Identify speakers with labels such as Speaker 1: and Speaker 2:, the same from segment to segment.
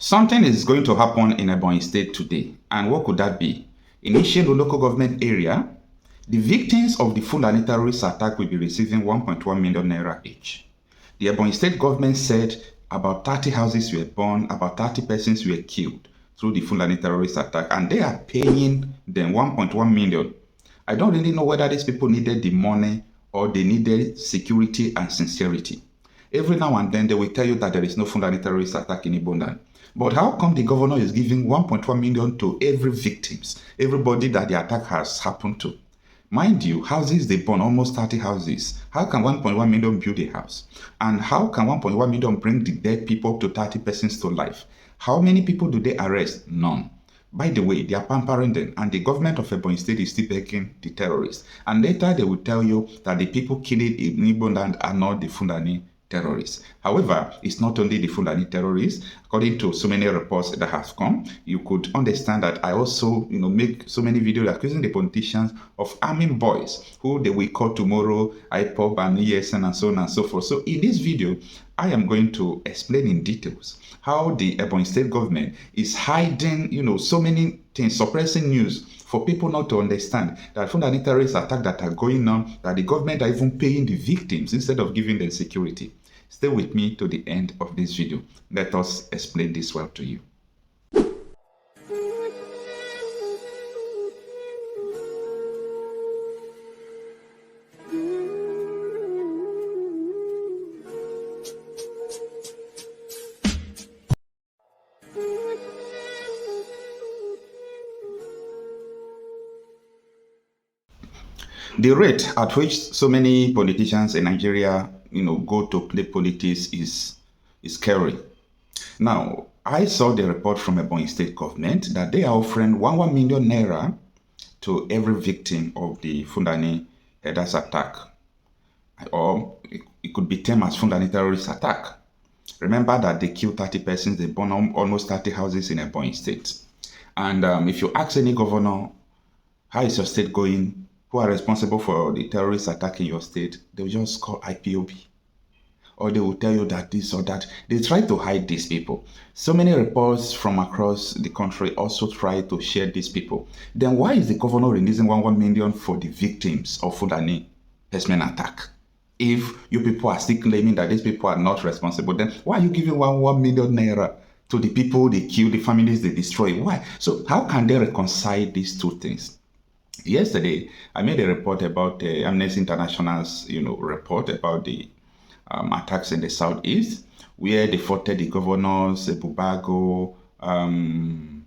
Speaker 1: Something is going to happen in Ebonyi State today. And what could that be? In Ishelu local government area, the victims of the Fulani terrorist attack will be receiving 1.1 million naira each. The Ebonyi State government said about 30 houses were burned, about 30 persons were killed through the Fulani terrorist attack, and they are paying them 1.1 million. I don't really know whether these people needed the money or they needed security and sincerity. Every now and then they will tell you that there is no Fulani terrorist attack in Igbo land. But how come the governor is giving 1.1 million to every victims, everybody that the attack has happened to? Mind you, houses they burn, almost 30 houses. How can 1.1 million build a house? And how can 1.1 million bring the dead people up to 30 persons to life? How many people do they arrest? None. By the way, they are pampering them, and the government of Ebonyi State is still backing the terrorists. And later they will tell you that the people killing in Igbo land are not the Fulani terrorists. However, it's not only the Fulani terrorists. According to so many reports that have come, you could understand that I also, make so many videos accusing the politicians of arming boys who they will call tomorrow IPOB and ESN and so on and so forth. So in this video, I am going to explain in details how the Ebonyi State government is hiding, so many things, suppressing news for people not to understand that Fulani terrorist attacks that are going on, that the government are even paying the victims instead of giving them security. Stay with me to the end of this video. Let us explain this well to you. The rate at which so many politicians in Nigeria, go to play politics is scary. Now, I saw the report from Ebonyi State government that they are offering 1 million naira to every victim of the Fulani Herders attack, or it could be termed as Fulani terrorist attack. Remember that they killed 30 persons, they burned almost 30 houses in Ebonyi State. And if you ask any governor, how is your state going? Who are responsible for the terrorist attack in your state? They'll just call IPOB. Or they will tell you that this or that. They try to hide these people. So many reports from across the country also try to share these people. Then why is the governor releasing 1 million for the victims of Fulani Herdsmen attack? If you people are still claiming that these people are not responsible, then why are you giving 1 million naira to the people they kill, the families they destroy? Why? So how can they reconcile these two things? Yesterday, I made a report about Amnesty International's, report about the attacks in the southeast, where they faulted the governors, Ebuka Obi,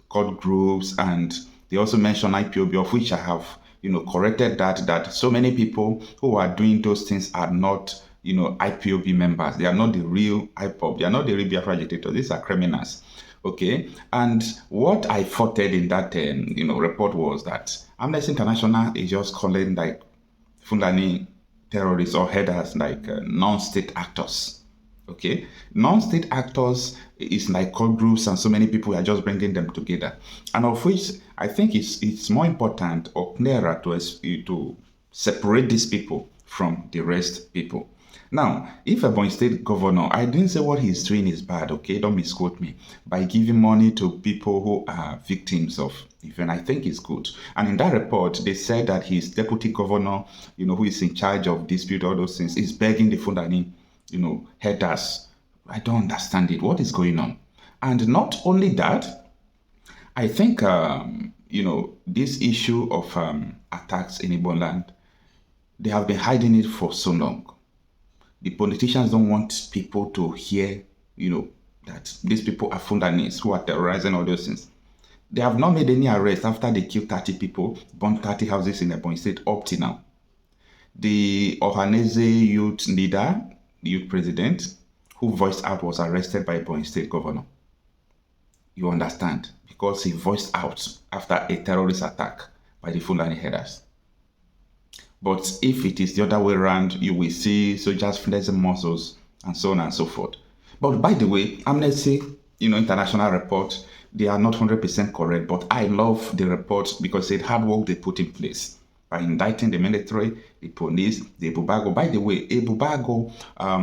Speaker 1: court groups, and they also mentioned IPOB, of which I have, corrected that so many people who are doing those things are not, IPOB members. They are not the real IPOB. They are not the real Biafra agitators. These are criminals. Okay, and what I faulted in that report was that Amnesty International is just calling like Fulani terrorists or headers like non-state actors. Okay, non-state actors is like cult groups, and so many people are just bringing them together, and of which I think it's more important or clearer to separate these people from the rest people. Now, if Ebonyi State governor, I didn't say what he's doing is bad, okay? Don't misquote me. By giving money to people who are victims of event, I think it's good. And in that report, they said that his deputy governor, who is in charge of dispute, all those things, is begging the Fulani, headers. I don't understand it. What is going on? And not only that, I think, this issue of attacks in Igbo land, they have been hiding it for so long. The politicians don't want people to hear, that these people are Fulanis who are terrorizing all those things. They have not made any arrests after they killed 30 people, burned 30 houses in Ebonyi State up till now. The Ohaneze youth leader, the youth president, who voiced out was arrested by Ebonyi State governor. You understand? Because he voiced out after a terrorist attack by the Fulani headers. But if it is the other way around, you will see soldiers flexing muscles and so on and so forth. But by the way, Amnesty, International report, they are not 100% correct. But I love the report because it's hard work they put in place by indicting the military, the police, the Ebubago. By the way, Ebubago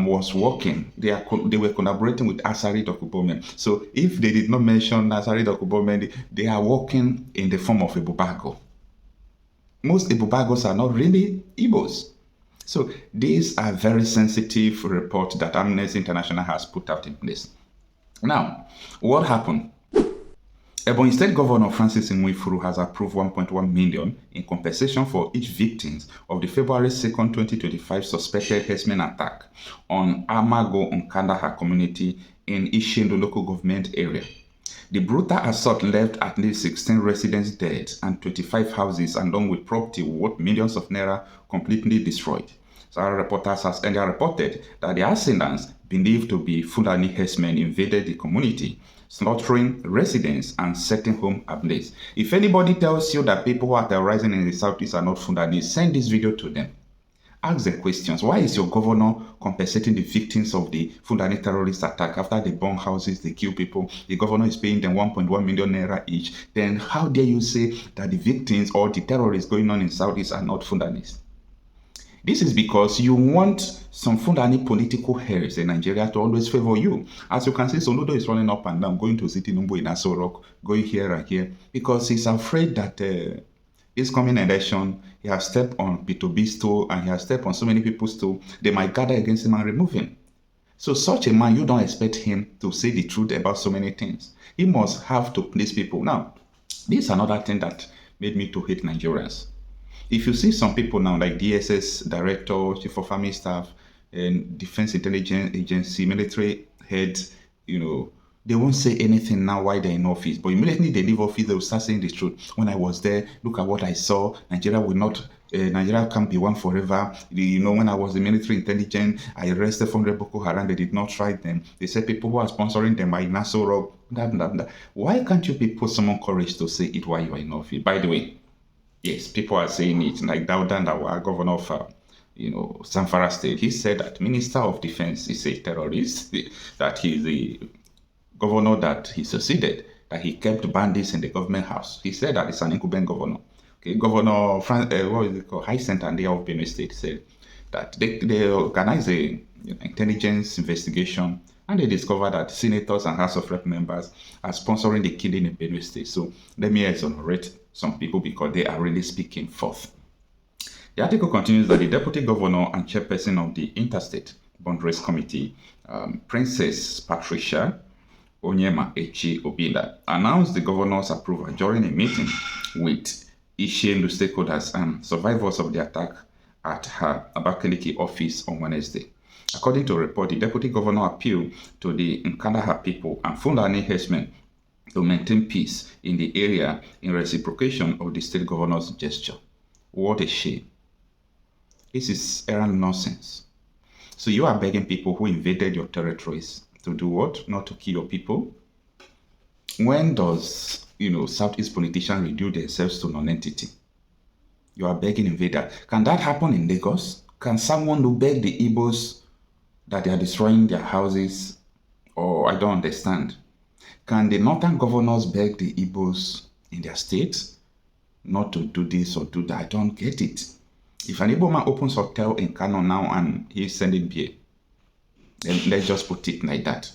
Speaker 1: was working. They were collaborating with Asari Dokubome. So if they did not mention Asari Dokubome, they are working in the form of Ebubago. Most Ebubagos are not really Igbos. So these are very sensitive reports that Amnesty International has put out in place. Now, what happened? Ebonyi State Governor Francis Nwifuru has approved 1.1 million in compensation for each victims of the February 2nd, 2025 suspected herdsmen attack on Amagu-Nkalaha community in Ishendo local government area. The brutal assault left at least 16 residents dead and 25 houses along with property worth millions of naira completely destroyed. Sarah reporters has earlier reported that the assailants, believed to be Fulani herdsmen, invaded the community, slaughtering residents and setting home ablaze. If anybody tells you that people who are terrorizing in the southeast are not Fulani, send this video to them. Ask them questions. Why is your governor compensating the victims of the Fulani terrorist attack after they burn houses, they kill people? The governor is paying them 1.1 million naira each. Then how dare you say that the victims or the terrorists going on in Southeast are not Fulanis? This is because you want some Fulani political heirs in Nigeria to always favor you. As you can see, Soludo is running up and down, going to City Numbo in Aso Rock, going here and here, because he's afraid that this coming election, he has stepped on P2B's toe and he has stepped on so many people's toe, they might gather against him and remove him. So such a man, you don't expect him to say the truth about so many things. He must have to please people. Now, this is another thing that made me to hate Nigerians. If you see some people now, like DSS director, chief of army staff, and defense intelligence agency, military heads, they won't say anything now while they're in office. But immediately they leave office, they will start saying the truth. When I was there, look at what I saw. Nigeria can't be one forever. When I was the military intelligence, I arrested 400 Boko Haram. They did not try them. They said people who are sponsoring them are in Aso Rock. Why can't you people summon courage to say it while you are in office? By the way, yes, people are saying it. Like Daudan, our governor of Zamfara State, he said that Minister of Defense is a terrorist, that he's the governor that he succeeded, that he kept bandits in the government house. He said that it's an incumbent governor. Okay, Governor High Center and of Benue State said that they organized a intelligence investigation and they discovered that senators and House of Rep members are sponsoring the killing in Benue State. So let me exonerate some people because they are really speaking forth. The article continues that the deputy governor and chairperson of the Interstate Boundaries Committee, Princess Patricia Onyema Echi Obila, announced the governor's approval during a meeting with Ishelu stakeholders and survivors of the attack at her Abakaliki office on Wednesday. According to a report, the deputy governor appealed to the Nkalaha people and Fulani herdsmen to maintain peace in the area in reciprocation of the state governor's gesture. What a shame. This is errant nonsense. So you are begging people who invaded your territories to do what? Not to kill your people? When does, Southeast politicians reduce themselves to non-entity? You are begging invader. Can that happen in Lagos? Can someone who beg the Igbos that they are destroying their houses? Or I don't understand. Can the northern governors beg the Igbos in their states not to do this or do that? I don't get it. If an Igbo man opens a hotel in Kanu now and he's sending beer, then let's just put it like that.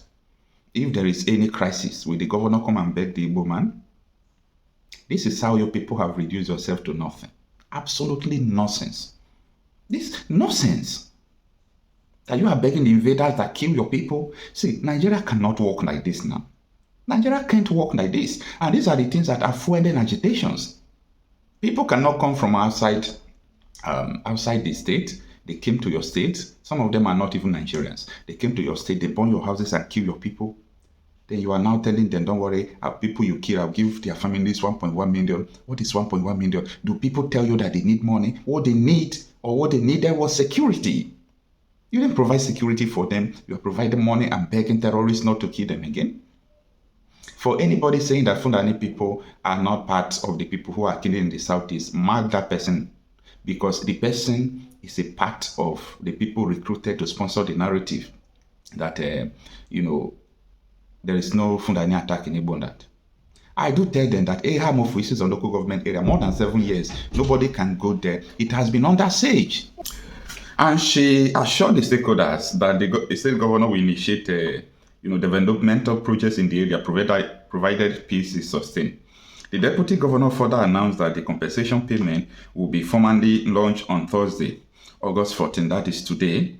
Speaker 1: If there is any crisis, will the governor come and beg the Igbo man? This is how you people have reduced yourself to nothing. Absolutely nonsense. This nonsense. That you are begging the invaders that kill your people. See, Nigeria cannot work like this now. Nigeria can't work like this. And these are the things that are fueling agitations. People cannot come from outside the state. They came to your state. Some of them are not even Nigerians. They came to your state, they burn your houses and kill your people. Then you are now telling them, don't worry, people you kill, I'll give their families 1.1 million. What is 1.1 million? Do people tell you that they need money? What they need or what they needed was security. You didn't provide security for them. You are providing money and begging terrorists not to kill them again. For anybody saying that Fulani people are not part of the people who are killing in the Southeast, mark that person, because the person is a part of the people recruited to sponsor the narrative that, there is no Fulani attack in Igbo land. I do tell them that Eham is a local government area, more than 7 years. Nobody can go there. It has been under siege. And she assured the stakeholders that the state governor will initiate developmental projects in the area provided peace is sustained. The deputy governor further announced that the compensation payment will be formally launched on Thursday, August 14, that is today,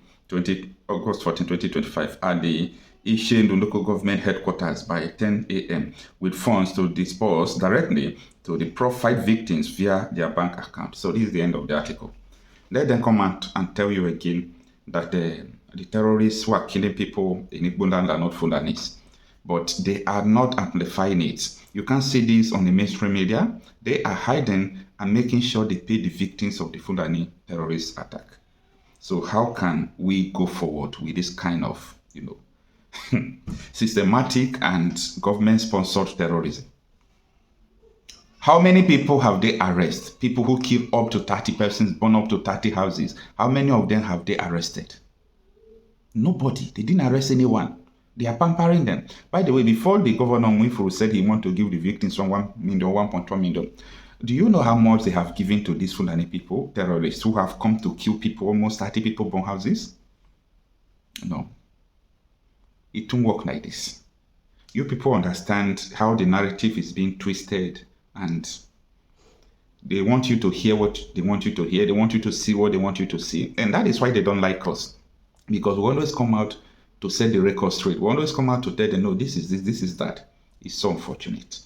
Speaker 1: August 14, 2025, at the Ishendu local government headquarters by 10 a.m. with funds to disperse directly to the profile victims via their bank account. So this is the end of the article. Let them come out and tell you again that the terrorists who are killing people in Igbo land are not Fulanis. But they are not amplifying it. You can't see this on the mainstream media. They are hiding and making sure they pay the victims of the Fulani terrorist attack. So how can we go forward with this kind of, systematic and government-sponsored terrorism? How many people have they arrested? People who kill up to 30 persons, burn up to 30 houses. How many of them have they arrested? Nobody. They didn't arrest anyone. They are pampering them. By the way, before the governor Mwifuru said he wanted to give the victims from 1 million, 1.1 million, do you know how much they have given to these Fulani people, terrorists, who have come to kill people, almost 30 people, burn houses? No. It won't work like this. You people understand how the narrative is being twisted, and they want you to hear what they want you to hear. They want you to see what they want you to see. And that is why they don't like us. Because we always come out to set the record straight. We always come out to tell them, no, this is this is that. It's so unfortunate.